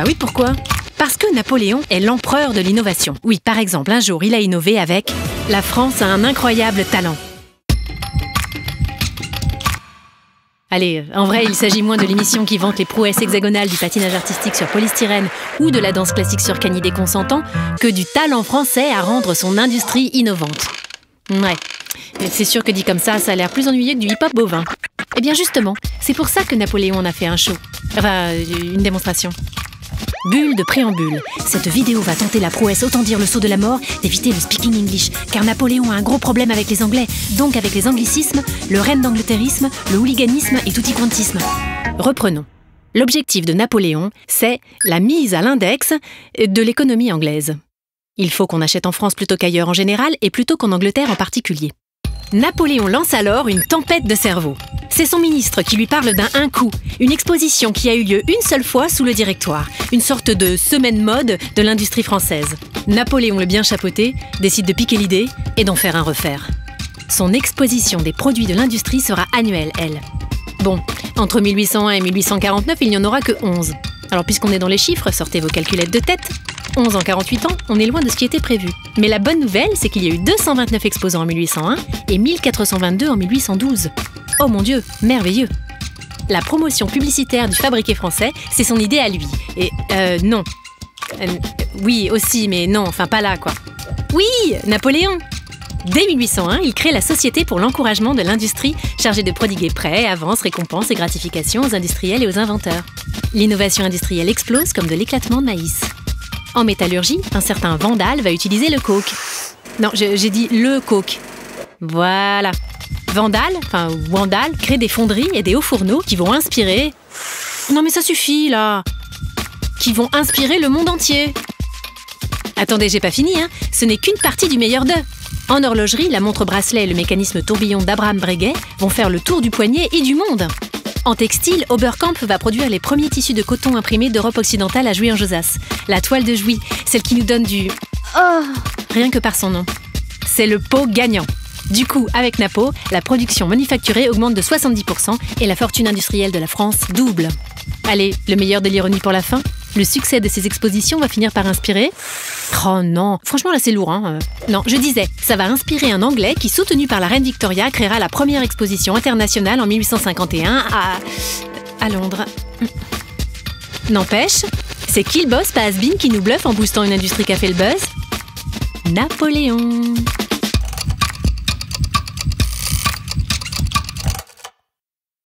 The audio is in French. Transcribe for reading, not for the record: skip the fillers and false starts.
Bah oui, pourquoi? Parce que Napoléon est l'empereur de l'innovation. Oui, par exemple, un jour, il a innové avec « La France a un incroyable talent ». Allez, en vrai, il s'agit moins de l'émission qui vante les prouesses hexagonales du patinage artistique sur polystyrène ou de la danse classique sur canidés consentants que du talent français à rendre son industrie innovante. Ouais, c'est sûr que dit comme ça a l'air plus ennuyeux que du hip-hop bovin. Eh bien justement, c'est pour ça que Napoléon en a fait un show. Enfin, une démonstration. Bulle de préambule. Cette vidéo va tenter la prouesse, autant dire le saut de la mort, d'éviter le speaking English. Car Napoléon a un gros problème avec les Anglais, donc avec les anglicismes, le reine d'angleterrisme, le hooliganisme et tutti-quantisme. Reprenons. L'objectif de Napoléon, c'est la mise à l'index de l'économie anglaise. Il faut qu'on achète en France plutôt qu'ailleurs en général et plutôt qu'en Angleterre en particulier. Napoléon lance alors une tempête de cerveau. C'est son ministre qui lui parle d'un un coup, une exposition qui a eu lieu une seule fois sous le Directoire, une sorte de semaine mode de l'industrie française. Napoléon le bien chapeauté décide de piquer l'idée et d'en faire un refaire. Son exposition des produits de l'industrie sera annuelle, elle. Bon, entre 1801 et 1849, il n'y en aura que 11. Alors puisqu'on est dans les chiffres, sortez vos calculettes de tête. 11 en 48 ans, on est loin de ce qui était prévu. Mais la bonne nouvelle, c'est qu'il y a eu 229 exposants en 1801 et 1422 en 1812. Oh mon Dieu, merveilleux! La promotion publicitaire du fabriqué français, c'est son idée à lui. Et non. Oui, aussi, mais non, enfin pas là, quoi. Oui, Napoléon! Dès 1801, il crée la Société pour l'encouragement de l'industrie, chargée de prodiguer prêts, avances, récompenses et gratifications aux industriels et aux inventeurs. L'innovation industrielle explose comme de l'éclatement de maïs. En métallurgie, un certain Vandal va utiliser le coke. Non, j'ai dit le coke. Voilà. Wandal crée des fonderies et des hauts fourneaux qui vont inspirer... Non mais ça suffit, là. Qui vont inspirer le monde entier. Attendez, j'ai pas fini, hein. Ce n'est qu'une partie du meilleur d'eux. En horlogerie, la montre bracelet et le mécanisme tourbillon d'Abraham Breguet vont faire le tour du poignet et du monde. En textile, Oberkamp va produire les premiers tissus de coton imprimés d'Europe occidentale à Jouy-en-Josas. La toile de Jouy, celle qui nous donne du... Oh, rien que par son nom. C'est le pot gagnant. Du coup, avec Napo, la production manufacturée augmente de 70% et la fortune industrielle de la France double. Allez, le meilleur de l'ironie pour la fin. Le succès de ces expositions va finir par inspirer... Oh non, franchement là c'est lourd, hein. Non, je disais, ça va inspirer un Anglais qui, soutenu par la reine Victoria, créera la première exposition internationale en 1851 à Londres. N'empêche, c'est qui le boss pas has-been qui nous bluffe en boostant une industrie qui a fait le buzz? Napoléon.